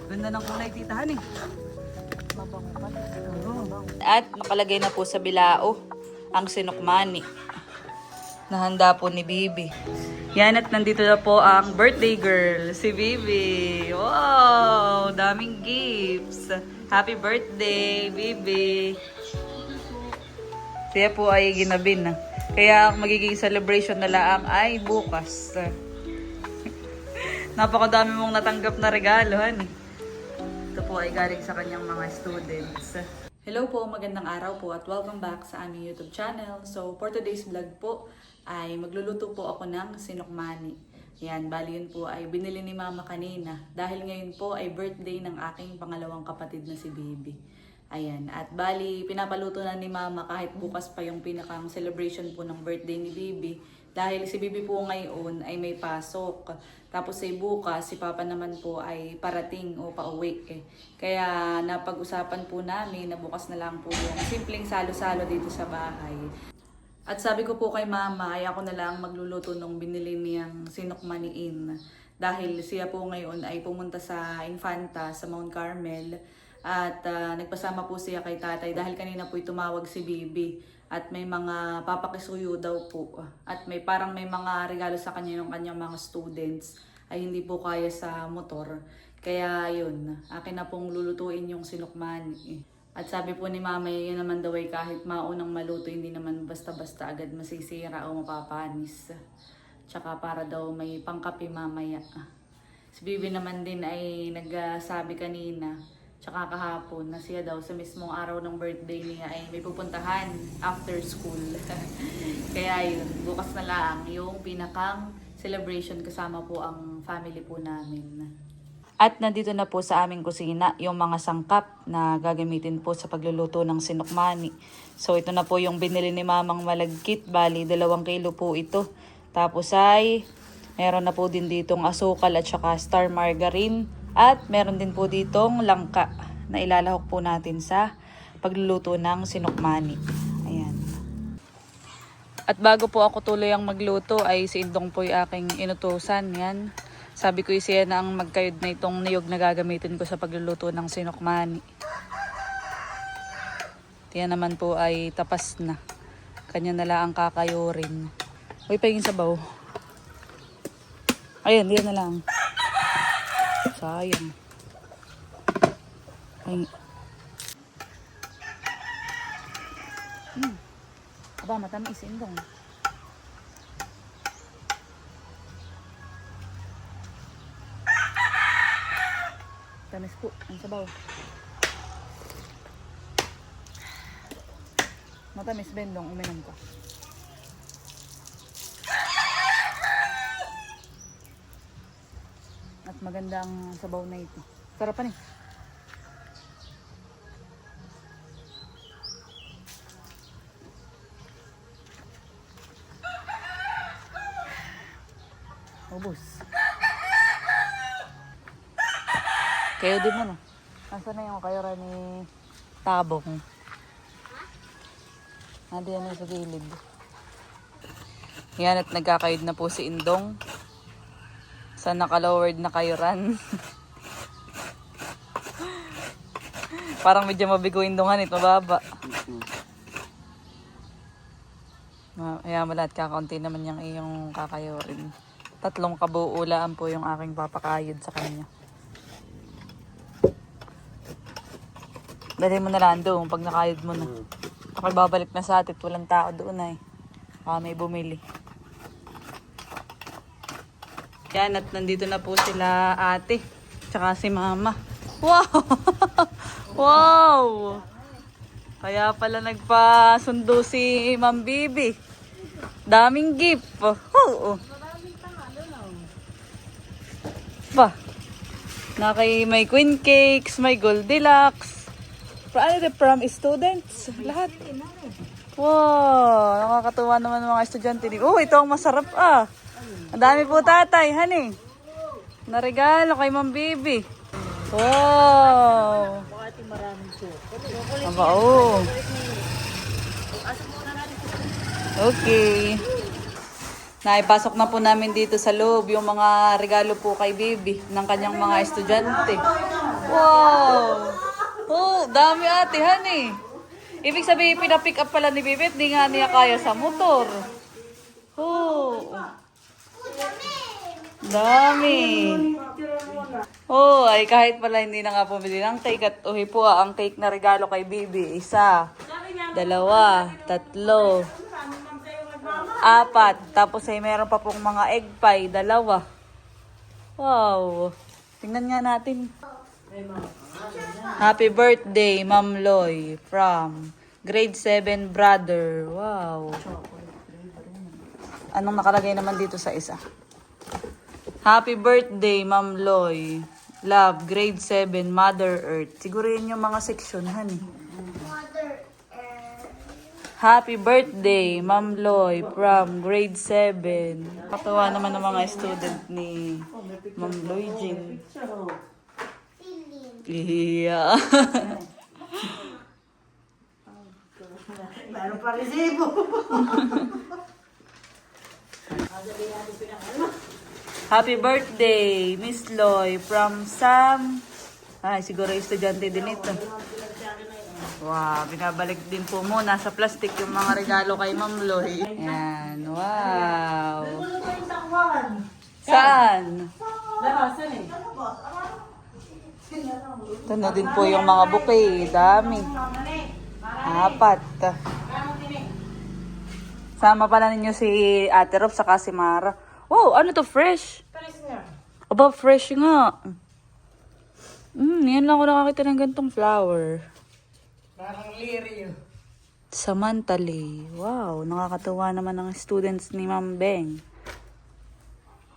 Ganda ng kulay, titahan eh. At nakalagay na po sa bilao ang sinukmani. Nahanda po ni Bibi. Yan, at nandito na po ang birthday girl, si Bibi. Wow! Daming gifts. Happy birthday, Bibi. Siya po ay ginabin na. Kaya ang magiging celebration na lang ay bukas. Napakadami mong natanggap na regalo, honey. Ito po ay galing sa kanyang mga students. Hello po, magandang araw po at welcome back sa aming YouTube channel. So for today's vlog po ay magluluto po ako ng sinukmani. Yan, bali yun po ay binili ni Mama kanina dahil ngayon po ay birthday ng aking pangalawang kapatid na si Baby. Ayan, at bali pinapaluto na ni Mama kahit bukas pa yung pinakang celebration po ng birthday ni Baby. Dahil si Bibi po ngayon ay may pasok. Tapos ay bukas, si Papa naman po ay parating o pauwi eh. Kaya napag-usapan po namin na bukas na lang po yung simpleng salo-salo dito sa bahay. At sabi ko po kay Mama ay ako na lang magluluto nung binili niyang sinukmaniin. Dahil siya po ngayon ay pumunta sa Infanta sa Mount Carmel. At nagpasama po siya kay tatay dahil kanina po tumawag si Bibi. At may mga papakisuyo daw po. At may parang may mga regalo sa kanya yung kanyang mga students. Ay hindi po kaya sa motor. Kaya yun, akin na pong lulutuin yung sinukmani. At sabi po ni Mama, yun naman daw ay kahit maunang maluto, hindi naman basta-basta agad masisira o mapapanis. Tsaka para daw may pangkape mamaya. Si Bibi naman din ay nagsabi kanina, tsaka kahapon na siya daw sa mismong araw ng birthday niya ay may pupuntahan after school. Kaya yun, bukas na lang yung pinakang celebration kasama po ang family po namin. At nandito na po sa aming kusina yung mga sangkap na gagamitin po sa pagluluto ng sinukmani. So ito na po yung binili ni Mamang malagkit, bali 2 kilo po ito. Tapos ay meron na po din ditong asukal at saka star margarine. At meron din po ditong langka na ilalahok po natin sa pagluluto ng sinukmani. Ayan. At bago po ako tuloy ang magluto ay si Indong po yung aking inutusan. Yan. Sabi ko siya na ang magkayod na itong niyog na gagamitin ko sa pagluluto ng sinukmani. Tiyan naman po ay tapas na. Kanya na lang ang kakayurin. Uy, pahingin sabaw. Ayun, diyan na lang. Sayang. Ay. Aba, matamis Indong. Tamis po ang sabaw. Matamis Bendong, uminom ko. At maganda ang sabaw na ito. Sarapan eh. Ubus. Kayo din mo no? Nasaan na yung kayora ni Tabong? Nandiyan na sa gilid. Yan at nagkakayod na po si Indong sa naka-lowered na kayuran. Parang medyo mabigo Indongan ito, mababa. Kaya malahat kakaunti naman yung iyong kakayurin. 3 kabuulaan po yung aking papakayod sa kanya. Dali mo na lang doon pag nakayod mo na. Kapag babalik na sa atin, walang tao doon ay. Baka may bumili. Yan, at nandito na po sila ate. Tsaka si Mama. Wow! Wow! Kaya pala nagpasundo si Ma'am Bibi. Daming gift. Oh. Ba? May queen cakes, may Goldilocks. Ano from students? Lahat. Wow, nakakatuwa naman mga estudyante. Oh, ito ang masarap ah. Ang dami po tatay, honey. Naregalo kay Ma'am Bibi. Wow. Aba, oh. Okay. Naipasok na po namin dito sa loob yung mga regalo po kay Bibi ng kanyang mga estudyante. Wow! Oh, dami ate, honey. Ibig sabihin, pinapick up pala ni Bibi at di nga niya kaya sa motor. Oh. Dami. Oh, ay kahit pala hindi na nga pumili ng cake at uhi po ang cake na regalo kay Bibi. 1, 2, 3, 4. Tapos ay meron pa pong mga egg pie, 2. Wow. Tingnan nga natin. Happy birthday, Ma'am Loy from grade 7 brother. Wow. Anong nakalagay naman dito sa isa? Happy birthday, Ma'am Loy. Love, grade 7, Mother Earth. Siguro yun yung mga section, honey. Happy birthday, Ma'am Loy from grade 7. Katawa naman ng mga student ni Ma'am Loy Jean. Iya. Meron pa resibo. Happy birthday, Miss Loy from Sam. Ay, siguro estudyante din ito. Wow, binabalik din po muna sa plastic yung mga regalo kay Ma'am Loy. Yan, wow. Saan? Ito na din po yung mga bouquet. Dami. 4. Sama pala ninyo si Ate Rob saka si Mara. Wow, ano to? Fresh? Aba, fresh nga. Yan lang ako nakakita ng gantong flower. Parang lirio. Samantali. Wow, nakakatuwa naman ng students ni Ma'am Beng.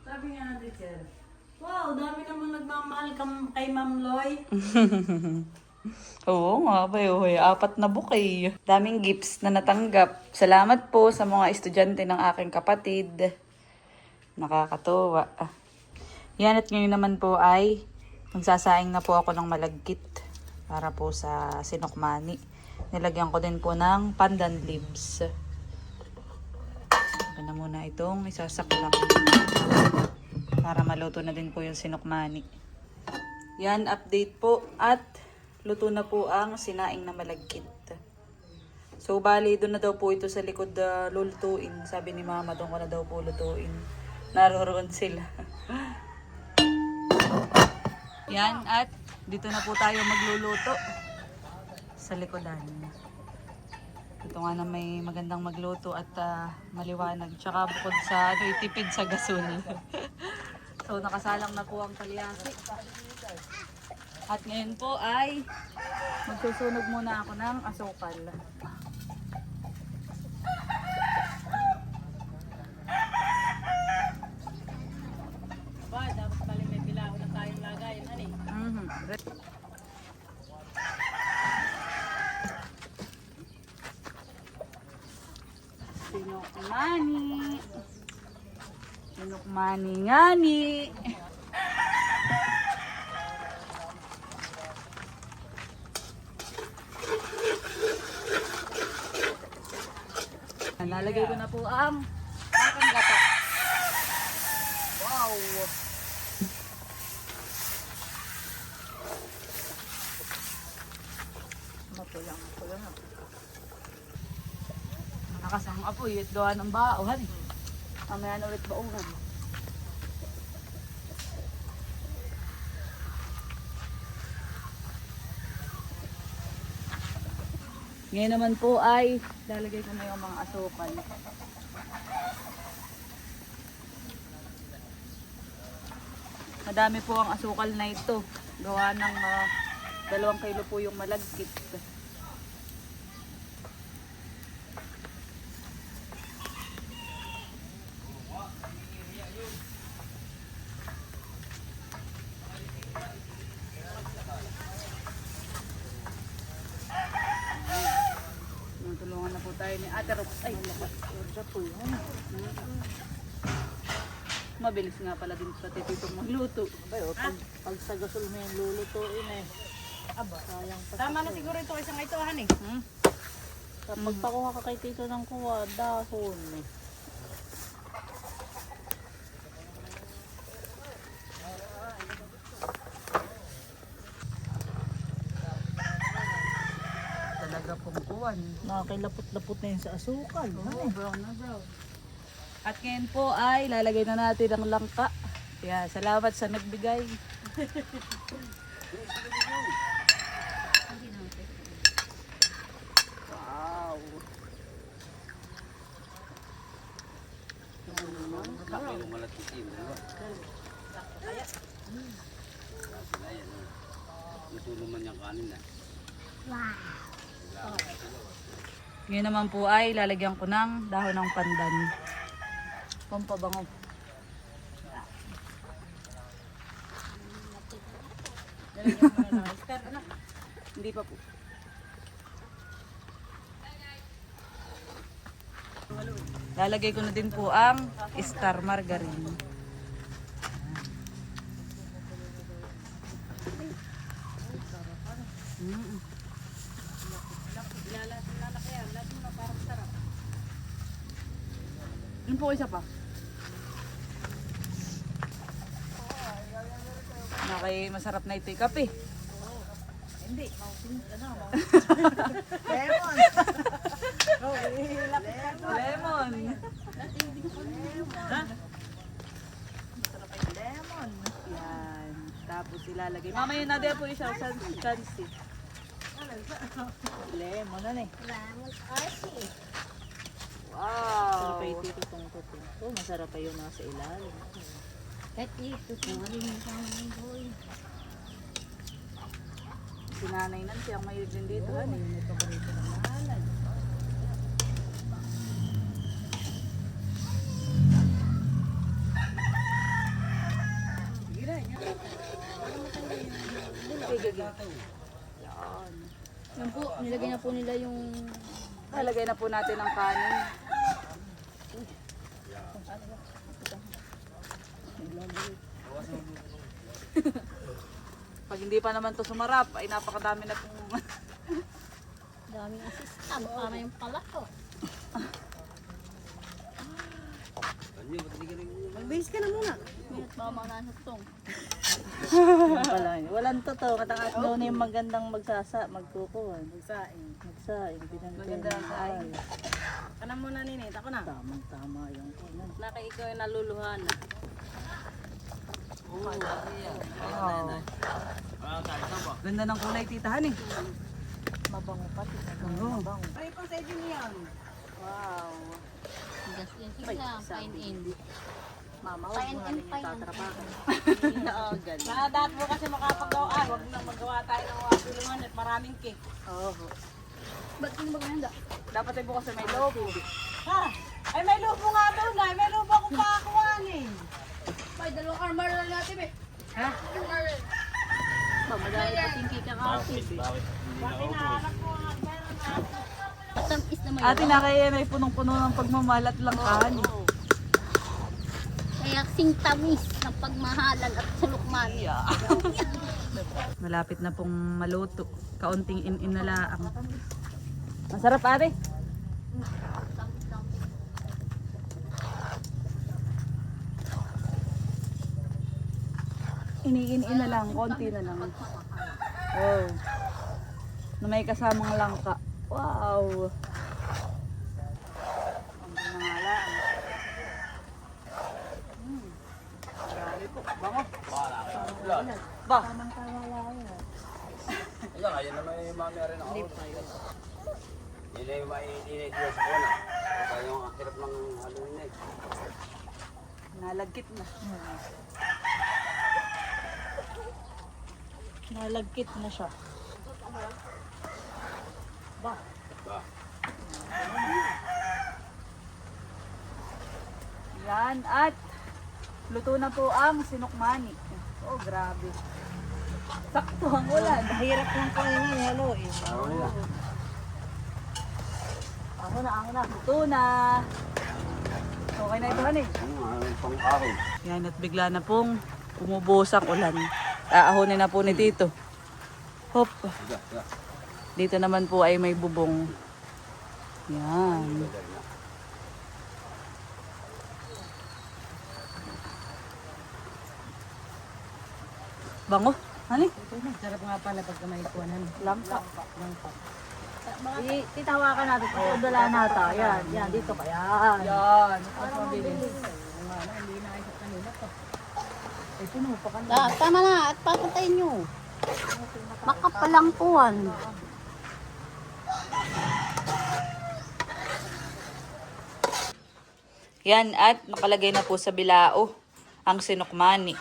Sabi nga natin, sir. Wow, dami naman nagmamahal kay Ma'am Loy. Oo nga ba, 4 na bouquet. Daming gifts na natanggap. Salamat po sa mga estudyante ng aking kapatid. Nakakatuwa. Yan at ngayon naman po ay magsasaing na po ako ng malagkit para po sa sinukmani. Nilagyan ko din po ng pandan leaves. Saka na muna itong isasaklap para maluto na din po yung sinukmani. Yan, update po at luto na po ang sinaing na malagkit. So, bali, doon na daw po ito sa likod lulutuin. Sabi ni Mama, doon ko na daw po lutuin. Naroon sila. Yan, at dito na po tayo magluluto sa likodan. Ito nga na may magandang magluto at maliwanag. Tsaka bukod sa itipid sa gasol. So, nakasalang na po ang talyasi. At ngayon po ay magsusunog muna ako ng asukal. Ba, dapat pala may bilao na tayong lagayan, honey. Sinukmani. Sinukmani ngani. Lalagay ko na po ang aking gata. Wow! Mapulang. Nakasang apoy at gawa ng baohan. Mamaya na ulit baungan. Ngayon naman po ay lalagay ko na yung mga asukal. Madami po ang asukal na ito. Gawa ng 2 kilo po yung malagkit. Tulungan na po tayo ni Ate Rob. Ay, orda po yun. Mabilis nga pala din sa tititong magluto. Abay, pag sa gasol mo yung lulutuin eh. Aba, sayang pa. Tama na siguro ito isang ito, honey. Kapag pakuha ka kay tito ng kuha, dahon eh. brown. Nakakilapot-lapot na yun sa asukal. Oo, brown na brown. At ngayon po ay lalagay na natin ang langka. Kaya salamat sa nagbigay. Wow. Ngayon naman po ay lalagyan ko ng dahon ng pandan. Pampabango. Hindi pa po. Lalagay ko na din po ang star margarine. Yun po isa pa. Okay, masarap na ito yung kape. Hindi. Lemon. Lemon. Lemon. Yan. Tapos ilalagay. Mamaya na din po siya sa chansi. Lemon na eh. Wow. Masarap pa yung titutong to. Oh, masarap pa yung nasa ilalim. Kahit ito, tumarin mo sa mga boy. Si Nanay Nancy ang mahilig din dito. Ano? Ito ko rito ng mahalan. Yan. Yan po, nilagay na po nila yung... Lalagay na po natin ang kanin. Pag hindi pa naman to sumarap, ay napakadami na pong... Daming assistant para yung pala ko. Mag-base ka na muna. Minute mama na sa tong. Yan pala. Walang totoo. Katangat daw na yung magandang magkukuhan. Magsaing. Magsaing. Maganda ang saing. Kana muna ninit. Ako na. Tamang-tama yung kunan. Naka ikaw yung naluluhan. Ganda ng kulay titahan eh. Mabango pati. Oo. Ay, pang sa edyo niyan. Wow. Gas yan sila, fine in. Mama, Fine huwag mo and na fine. tatrapakan. Sana dahil mo kasi makapagawa. Huwag na magawa tayo ng tulungan at maraming cake. Oo. Ba't hindi maganda? Dapat ay bukas ay may lobo. Ha? Ay, may lupo nga daw na. May lupo akong pakakuhaan eh. May dalawang armor lang natin eh. Ha? Madami pa tingki kakapit. Bakit nahanap ko nga. Meron na. Tamis na may Ate na kaya ay punong-puno ng pagmamahal at langkahan. Kaya sing tamis ng pagmahalan at sulukman. Malapit na pong maluto. Kaunting in na laang. Masarap ate. Iniin na lang, konti na lang. Oh. Na may kasamang langka. Wow. Ang pinangalaan. Grabe po. Bango. Ba? Ayan, ayan naman yung mami rin ako. Yun ay maininit yung sa kuna. Kaya yung hirap ng haluin na eh. Nalagkit na. Nalagkit na siya. Ba? Ba? Yan at luto na po ang sinukmani. Oh, grabe. Sakto ang ulan. Mahirap lang po yun yung halo eh. Ano nila? Ako na. Luto na. Okay na ito, honey. Pang ahon. Yan at bigla na pong bumubuhos ang ulan. Aahonin na po ni Tito. Hop. Dito naman po ay may bubong. Yan. Bango. Honey? Sarap nga pala pagka may kuwanan. Langka. Titawakan natin. Dala nata. Yan. Yan. Dito ka. Yan. Yan. Mas mabilis. Tama na. At papuntayin nyo. Makapalangkuhan. Yan, at nakalagay na po sa bilao ang sinukmani.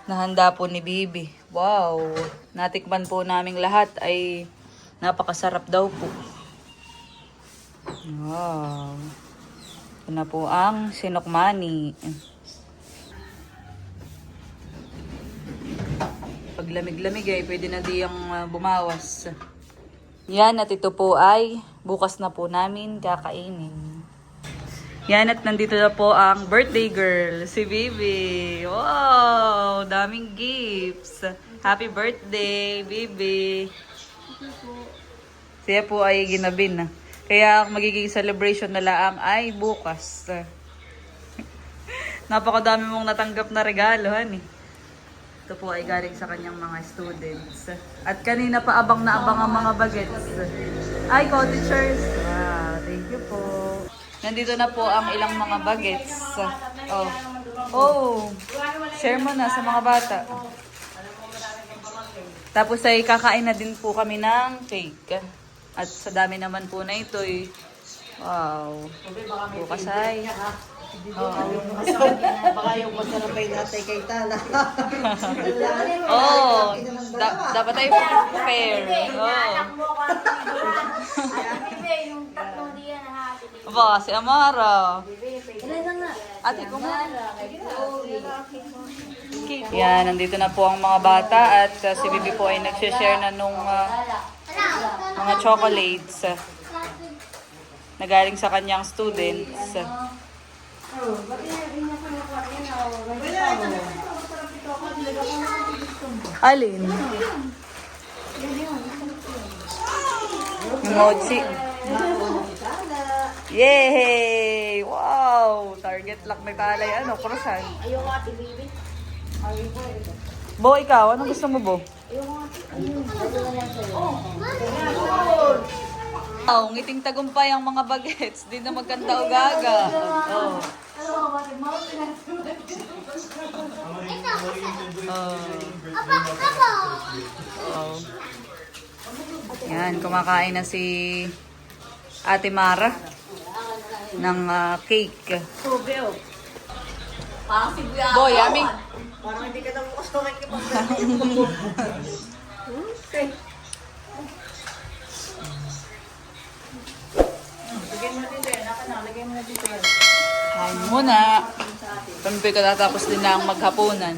Nahanda po ni Bibi. Wow! Natikman po naming lahat ay napakasarap daw po. Wow! Ito na po ang sinukmani. Pag lamig-lamig ay pwede na diyang bumawas. Yan, at ito po ay bukas na po namin kakainin. Yan, at nandito na po ang birthday girl, si Bibi. Wow! Daming gifts. Happy birthday, Bibi. Siya po ay ginabin na. Kaya magiging celebration na lang ay bukas. Napakadami mong natanggap na regalo, honey. Ito po ay galing sa kanyang mga students. At kanina pa abang na abang ang mga bagets. Ay, co-teachers. Wow, thank you po. Nandito na po ang ilang mga bagets. Oh. Oh. Share mo na sa mga bata. Tapos ay kakain na din po kami ng cake. At sa dami naman po na ito ay wow. Bukas ay Baka yung masarap ay natay kay Tala. oh, dapat ay fair. Oh. Aba, si Amara. Ate ko nga. Yan, nandito na po ang mga bata at si Bibi po ay nagsishare na nung mga chocolates na galing sa kanyang students. Alin? Emoji. Yay! Wow! Target lock na talay. Ano? Krusan. Bo, ikaw? Anong gusto mo, Bo? Oh, ngiting tagumpay ang mga bagets. Di na magkanta o gaga. Oh. Oh. Yan, kumakain na si Ate Mara ng cake. Boy, yummy. Parang hindi ka na bukas na Kain muna. Kami pa katatapos din na ang maghapunan.